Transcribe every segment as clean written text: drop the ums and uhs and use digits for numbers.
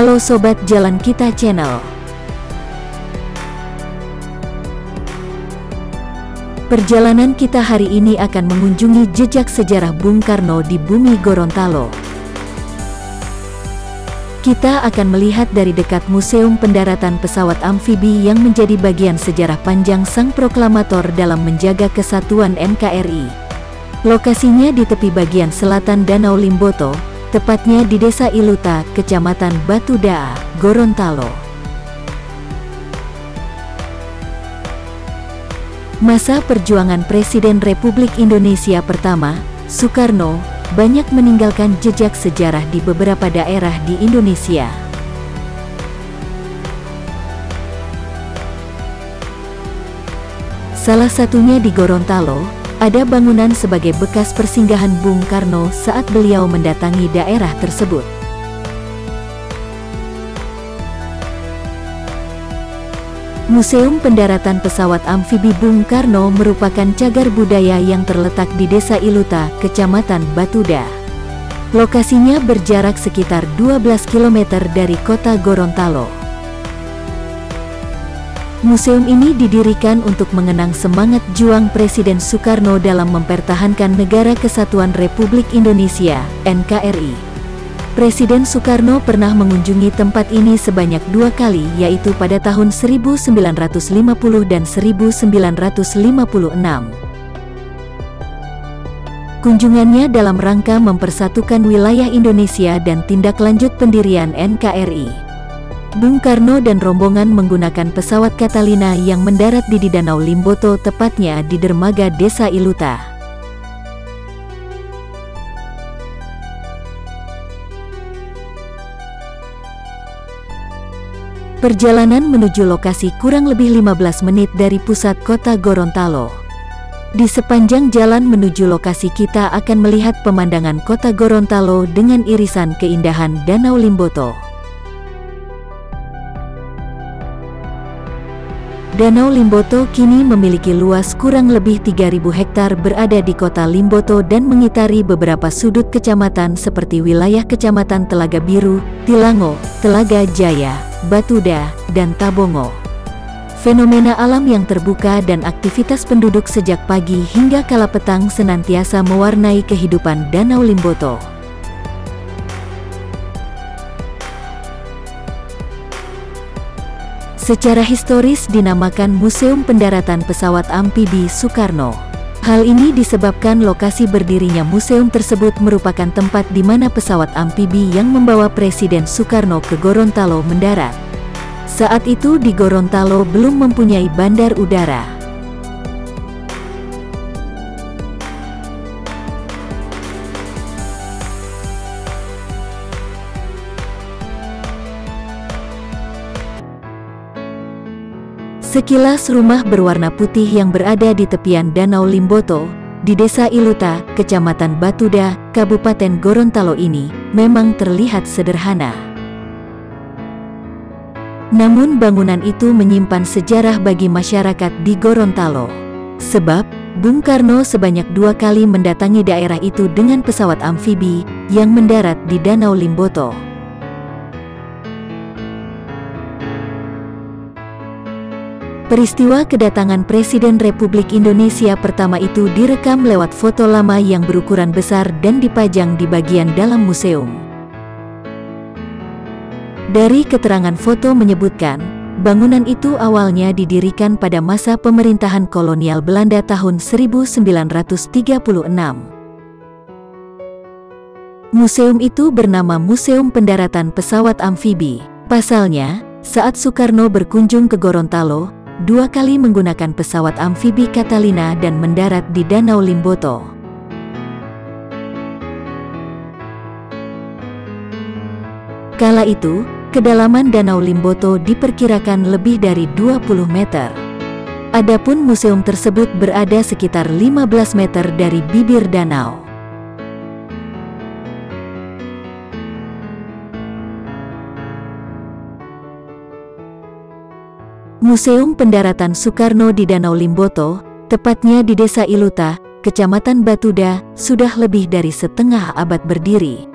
Halo Sobat Jalan Kita Channel. Perjalanan kita hari ini akan mengunjungi jejak sejarah Bung Karno di bumi Gorontalo. Kita akan melihat dari dekat Museum Pendaratan Pesawat Amfibi yang menjadi bagian sejarah panjang sang proklamator dalam menjaga kesatuan NKRI. Lokasinya di tepi bagian selatan Danau Limboto, tepatnya di Desa Iluta, Kecamatan Batu Daa, Gorontalo. Masa perjuangan Presiden Republik Indonesia pertama, Soekarno, banyak meninggalkan jejak sejarah di beberapa daerah di Indonesia. Salah satunya di Gorontalo, ada bangunan sebagai bekas persinggahan Bung Karno saat beliau mendatangi daerah tersebut. Museum Pendaratan Pesawat Amfibi Bung Karno merupakan cagar budaya yang terletak di Desa Iluta, Kecamatan Batu Daa. Lokasinya berjarak sekitar 12 km dari kota Gorontalo. Museum ini didirikan untuk mengenang semangat juang Presiden Soekarno dalam mempertahankan Negara Kesatuan Republik Indonesia, NKRI. Presiden Soekarno pernah mengunjungi tempat ini sebanyak 2 kali, yaitu pada tahun 1950 dan 1956. Kunjungannya dalam rangka mempersatukan wilayah Indonesia dan tindak lanjut pendirian NKRI. Bung Karno dan rombongan menggunakan pesawat Catalina yang mendarat di Danau Limboto, tepatnya di dermaga Desa Iluta. Perjalanan menuju lokasi kurang lebih 15 menit dari pusat kota Gorontalo. Di sepanjang jalan menuju lokasi kita akan melihat pemandangan kota Gorontalo dengan irisan keindahan Danau Limboto. Danau Limboto kini memiliki luas kurang lebih 3.000 hektar berada di kota Limboto dan mengitari beberapa sudut kecamatan seperti wilayah Kecamatan Telaga Biru, Tilango, Telaga Jaya, Batu Daa, dan Tabongo. Fenomena alam yang terbuka dan aktivitas penduduk sejak pagi hingga kala petang senantiasa mewarnai kehidupan Danau Limboto. Secara historis dinamakan Museum Pendaratan Pesawat Amfibi Soekarno. Hal ini disebabkan lokasi berdirinya museum tersebut merupakan tempat di mana pesawat amfibi yang membawa Presiden Soekarno ke Gorontalo mendarat. Saat itu di Gorontalo belum mempunyai bandar udara. Sekilas rumah berwarna putih yang berada di tepian Danau Limboto, di Desa Iluta, Kecamatan Batu Daa, Kabupaten Gorontalo ini, memang terlihat sederhana. Namun bangunan itu menyimpan sejarah bagi masyarakat di Gorontalo. Sebab, Bung Karno sebanyak 2 kali mendatangi daerah itu dengan pesawat amfibi, yang mendarat di Danau Limboto. Peristiwa kedatangan Presiden Republik Indonesia pertama itu direkam lewat foto lama yang berukuran besar dan dipajang di bagian dalam museum. Dari keterangan foto menyebutkan, bangunan itu awalnya didirikan pada masa pemerintahan kolonial Belanda tahun 1936. Museum itu bernama Museum Pendaratan Pesawat Amfibi. Pasalnya, saat Soekarno berkunjung ke Gorontalo, 2 kali menggunakan pesawat amfibi Catalina dan mendarat di Danau Limboto. Kala itu, kedalaman Danau Limboto diperkirakan lebih dari 20 meter. Adapun museum tersebut berada sekitar 15 meter dari bibir danau. Museum Pendaratan Soekarno di Danau Limboto, tepatnya di Desa Iluta, Kecamatan Batu Daa, sudah lebih dari setengah abad berdiri.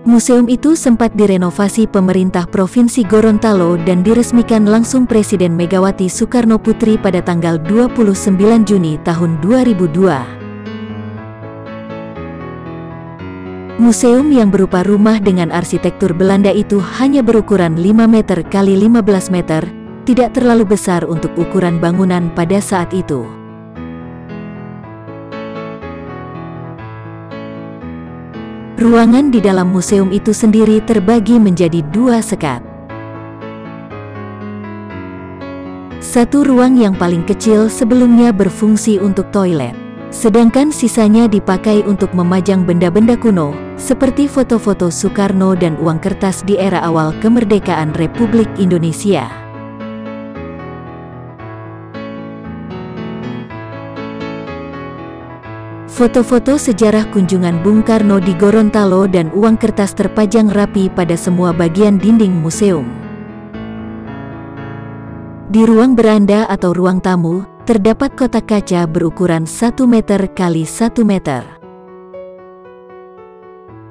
Museum itu sempat direnovasi pemerintah Provinsi Gorontalo dan diresmikan langsung Presiden Megawati Soekarno Putri pada tanggal 29 Juni tahun 2002. Museum yang berupa rumah dengan arsitektur Belanda itu hanya berukuran 5 meter x 15 meter, tidak terlalu besar untuk ukuran bangunan pada saat itu. Ruangan di dalam museum itu sendiri terbagi menjadi 2 sekat. Satu ruang yang paling kecil sebelumnya berfungsi untuk toilet, sedangkan sisanya dipakai untuk memajang benda-benda kuno, seperti foto-foto Soekarno dan uang kertas di era awal kemerdekaan Republik Indonesia. Foto-foto sejarah kunjungan Bung Karno di Gorontalo dan uang kertas terpajang rapi pada semua bagian dinding museum. Di ruang beranda atau ruang tamu, terdapat kotak kaca berukuran 1 meter x 1 meter.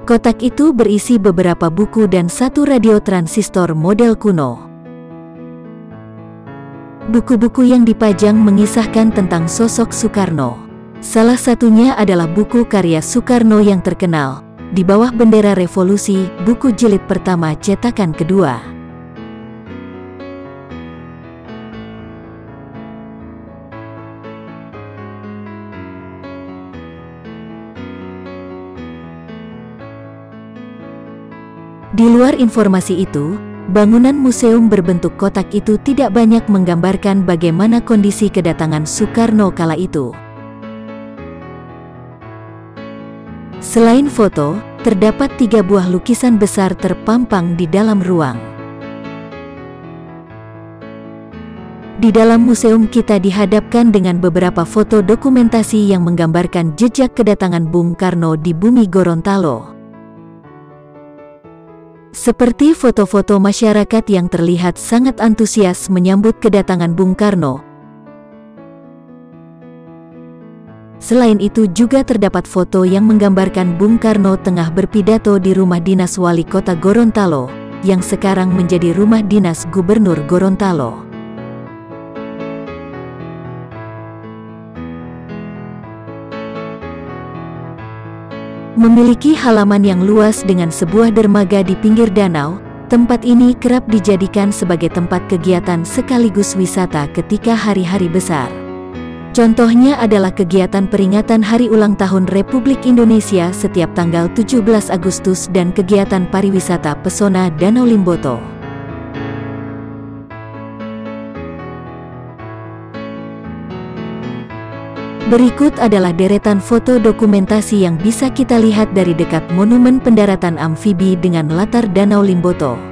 Kotak itu berisi beberapa buku dan satu radio transistor model kuno. Buku-buku yang dipajang mengisahkan tentang sosok Soekarno. Salah satunya adalah buku karya Soekarno yang terkenal, Di Bawah Bendera Revolusi, buku jilid pertama cetakan kedua. Di luar informasi itu, bangunan museum berbentuk kotak itu tidak banyak menggambarkan bagaimana kondisi kedatangan Soekarno kala itu. Selain foto, terdapat 3 buah lukisan besar terpampang di dalam ruang. Di dalam museum kita dihadapkan dengan beberapa foto dokumentasi yang menggambarkan jejak kedatangan Bung Karno di bumi Gorontalo. Seperti foto-foto masyarakat yang terlihat sangat antusias menyambut kedatangan Bung Karno. Selain itu juga terdapat foto yang menggambarkan Bung Karno tengah berpidato di rumah dinas wali kota Gorontalo, yang sekarang menjadi rumah dinas Gubernur Gorontalo. Memiliki halaman yang luas dengan sebuah dermaga di pinggir danau, tempat ini kerap dijadikan sebagai tempat kegiatan sekaligus wisata ketika hari-hari besar. Contohnya adalah kegiatan peringatan Hari Ulang Tahun Republik Indonesia setiap tanggal 17 Agustus dan kegiatan pariwisata pesona Danau Limboto. Berikut adalah deretan foto dokumentasi yang bisa kita lihat dari dekat Monumen Pendaratan Amfibi dengan latar Danau Limboto.